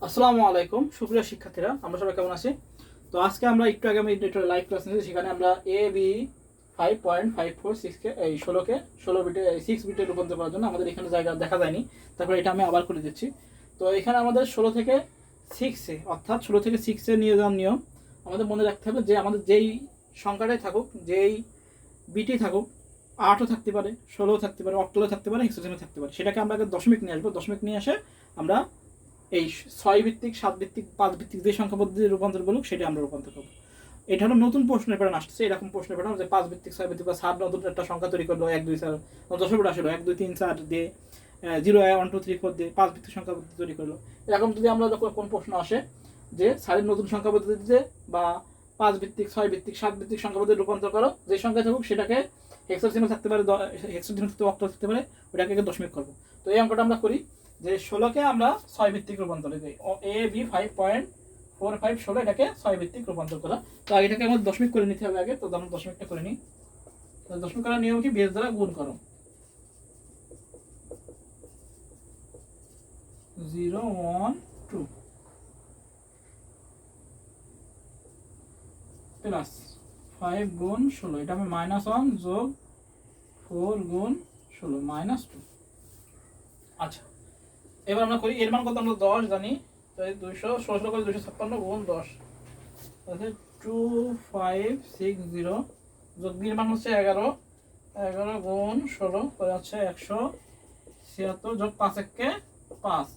আসসালামু আলাইকুম সুপ্রিয় শিক্ষার্থীরা, আমরা সবাই কেমন আছি? তো আজকে আমরা একটু আগে আমি একটা লাইভ ক্লাস নিয়েছি, সেখানে আমরা AB 5.546 কে এই 16কে 16 বিটে 6 বিটে রূপান্তর করার জন্য আমাদের এখানে জায়গা দেখা যায়নি, তারপরে এটা আমি আবার করে দিচ্ছি। তো এখানে আমাদের 16 থেকে 6-এ অর্থাৎ 16 থেকে 6-এ নিয়ে যাওয়ার নিয়ম আমাদের মনে রাখতে হবে যে আমাদের যেই সংখ্যাটাই থাকুক, যেই বিটি থাকুক, 8ও থাকতে পারে, 16ও থাকতে পারে, অক্টালও থাকতে পারে, হেক্সাডেসিমাল থাকতে পারে, সেটাকে আমরা আগে দশমিক নিয়ে আসবো। দশমিক নিয়ে এসে আমরা এই 6 ভিত্তিক, 7 ভিত্তিক, 5 ভিত্তিক যে সংখ্যা পদ্ধতির রূপান্তর বলুক সেটা আমরা রূপান্তর করবো। এটা হলো নতুন প্রশ্নের প্যাটার্ন আসছে, এরকম প্রশ্নের প্যাটার্ন যে 5 ভিত্তিক, 6 ভিত্তিক বা 7 নতুন একটা সংখ্যা তৈরি করলো, 1 2 4 দশমিক আসলো 1 2 3 4 দিয়ে 0 1 2 3 4 দিয়ে 5 ভিত্তিক সংখ্যা পদ্ধতি তৈরি করলো। এরকম যদি আমরা কোন প্রশ্ন আসে যে সারের নতুন সংখ্যা পদ্ধতিতে বা 5 ভিত্তিক, 6 ভিত্তিক, 7 ভিত্তিক সংখ্যা পদ্ধতি রূপান্তর করো, যে সংখ্যা থাকুক সেটাকে হেক্সাডেসিমাল থাকতে পারে, হেক্সাডেসিমাল থাকতে অক্টাল থাকতে পারে, ওটাকে দশমিক করবো। তো এই অঙ্কটা আমরা করি যে 16কে আমরা 6 ভিত্তিক রূপান্তর দিই, AB 5.45 16 এটাকে 6 ভিত্তিক রূপান্তর করা। তো এটাকে আমাদের দশমিক করে নিতে হবে আগে, তো আমরা দশমিকটা করে নিই। তো দশমিক করার নিয়ম কি, বেস দ্বারা গুণ করো, 0 1 2 প্লাস 5 গুণ 16, এটা আমি -1 যোগ 4 গুণ 16 -2। আচ্ছা, এবার আমরা করি, এর মান কত আমরা 10 জানি, তাই 216 করে 256 গুণ 10, তাহলে 2560 যোগ বির মান হচ্ছে 11, 11 গুণ 16 করে হচ্ছে 176 যোগ 5 1 5।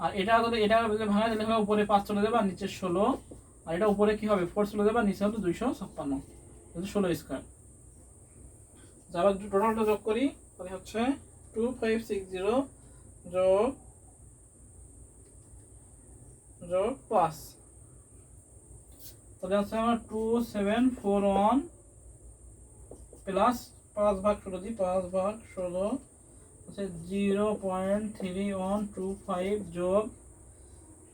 আর এটা যদি ভাঙা দিলে হবে উপরে 5 চলে যাবে আর নিচে 16, আর এটা উপরে কি হবে 4 চলে যাবে আর নিচে হবে 256, 16 স্কয়ার। আবার টোটালটা যোগ করি, তাহলে হচ্ছে 2560 যোগ 5, তাহলে হচ্ছে আমার 2741 প্লাস 5 ভাগ 16 দি 5 ভাগ 16 হচ্ছে 0.3125 যোগ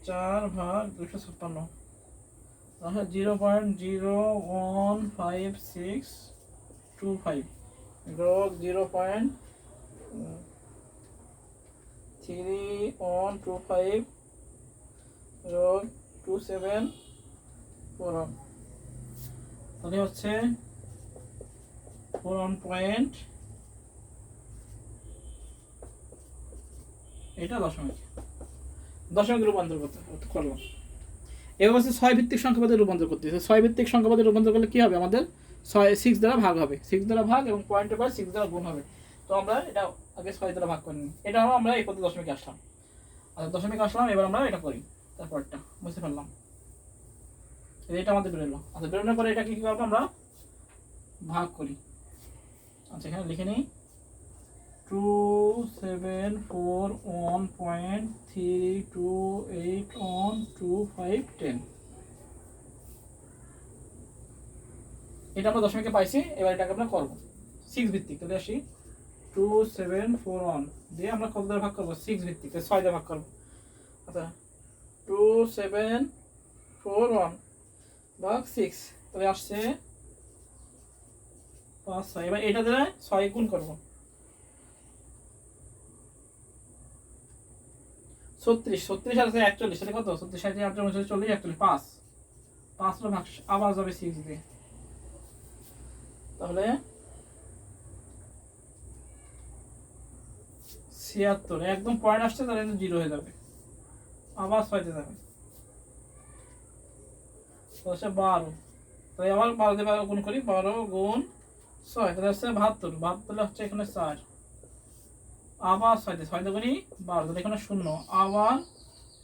4 ভাগ 256, তাহলে 0.0152625 যোগ 0.3125 যোগ 2741, তাহলে হচ্ছে 41 পয়েন্ট, এটা দশমিক রূপান্তর করলাম। এবার হচ্ছে 6 ভিত্তিক সংখ্যাপদে রূপান্তর করতে হবে। 6 ভিত্তিক সংখ্যাপদে রূপান্তর করলে কি হবে, আমাদের 6 দ্বারা ভাগ হবে, 6 দ্বারা ভাগ এবং পয়েন্টের পর 6 দ্বারা গুণ হবে। তো আমরা এটা আগে 6 দ্বারা ভাগ করে নিই, এটা হলো আমরা এই পদ্ধতি দশমিকে আসলাম। আচ্ছা, দশমিকে আসলাম, এবার আমরা এটা করি, তারপরটা বুঝতে পারলাম, এটা আমাদের বেরোলো। আচ্ছা, বেরোনোর পরে এটা কি করবো, আমরা ভাগ করি। আচ্ছা, এখানে লিখে নিই 2741.32812510, এটা আমরা দশমিকে পাইছি। এবার এটাকে আমরা করবো 6 ভিত্তিক, তাহলে আসি 2741 দিয়ে আমরা কত দ্বারা ভাগ করবো, 6 ভিত্তিক, 6 দ্বারা ভাগ করবো। আচ্ছা, 2741 ভাগ 6, তাহলে আসছে 5 6। এবার এটা দ্বারা 6 গুণ করবো, 36 আর 41, তাহলে কত, 36 38 39 40 41, 5 ভাগ আবার যাবে 6 দিয়ে, তাহলে 76, একদম পয়েন্ট আসছে, তাহলে 0 হয়ে যাবে, আবার 6 তে যাবে, হচ্ছে 12, তাই আবার 12 দিয়ে গুণ করি, 12 গুণ 6, তাহলে হচ্ছে 72, 72 হচ্ছে এখানে 4, আবার 6 দিয়ে 6 দিয়ে গুণি 12, তাহলে এখানে 0, আবার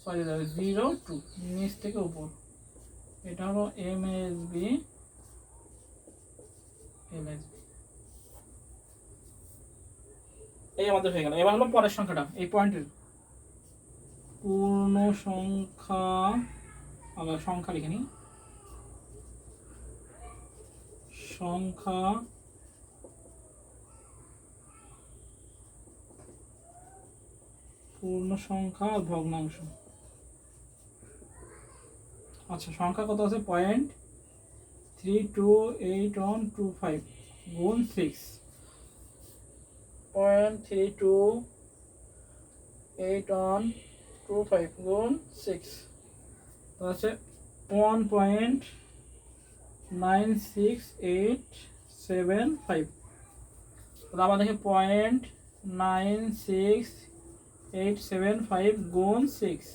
6 দিয়ে যাবে 0 2, নিচ থেকে উপর, এটা হলো MSB LSB, এই আমাদের হয়ে গেল। এবার হলো পরের সংখ্যাটা, এই পয়েন্টের পূর্ণ সংখ্যা, আবার সংখ্যা লিখে নিই, সংখ্যা পূর্ণ সংখ্যা আর ভগ্নাংশ। আচ্ছা, সংখ্যা কত আছে, 0.328125 গুণ 6, 0.328125 1.25 গুণ 6 তো আছে 1.96875 তাহলে আমাদের 0.96875 গুণ 6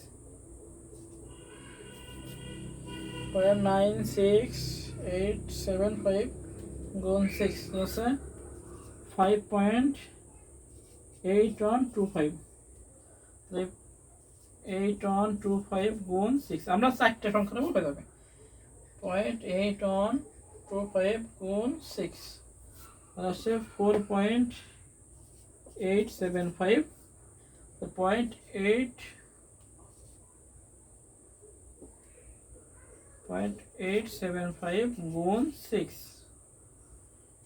0.96875 গুণ 6 আছে 5.8125 8125 গুণ 6 আমরা চারটা সংখ্যা নেব হয়ে যাবে 0.8125 গুণ 6 আর আসছে 4.875 0.875 গুণ 6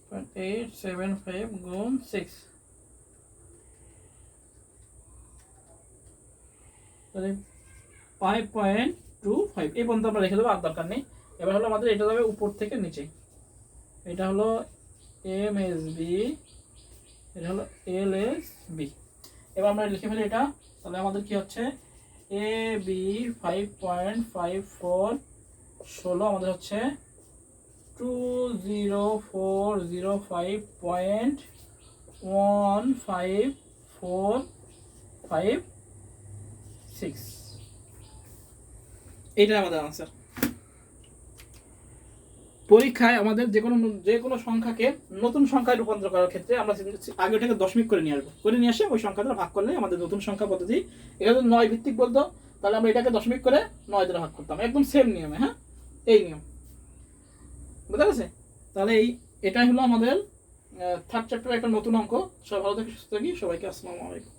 0.875 গুণ 6 তাহলে 5.25 এই পর্যন্ত আমরা রেখে দেবো, আর দরকার নেই। এবার হলো আমাদের এটা যাবে উপর থেকে নিচে, এটা হলো এমএসবি, এটা হলো এলএসবি। এবার আমরা লিখে ফেলি এটা, তাহলে আমাদের কি হচ্ছে এ বি 5.54 16 আমাদের হচ্ছে 20405.1546 এটা আমাদের আনসার। পরীক্ষায় আমাদের যে কোনো সংখ্যাকে নতুন সংখ্যায় রূপান্তর করার ক্ষেত্রে আমরা আগে ওটাকে দশমিক করে নিয়ে আসবো, করে নিয়ে আসে ওই সংখ্যাটা ভাগ করলে আমাদের নতুন সংখ্যা পদ্ধতি। এটা যদি 9 ভিত্তিক বলতো তাহলে আমরা এটাকে দশমিক করে 9 দ্বারা ভাগ করতাম, একদম সেম নিয়মে। হ্যাঁ, এই নিয়ম বুঝা গেছে? তাহলে এটাই হলো আমাদের থার্ড চ্যাপ্টার একটা নতুন অঙ্ক। সবাই ভালো থেকে সুস্থ থাকি, সবাইকে আসসালামু আলাইকুম।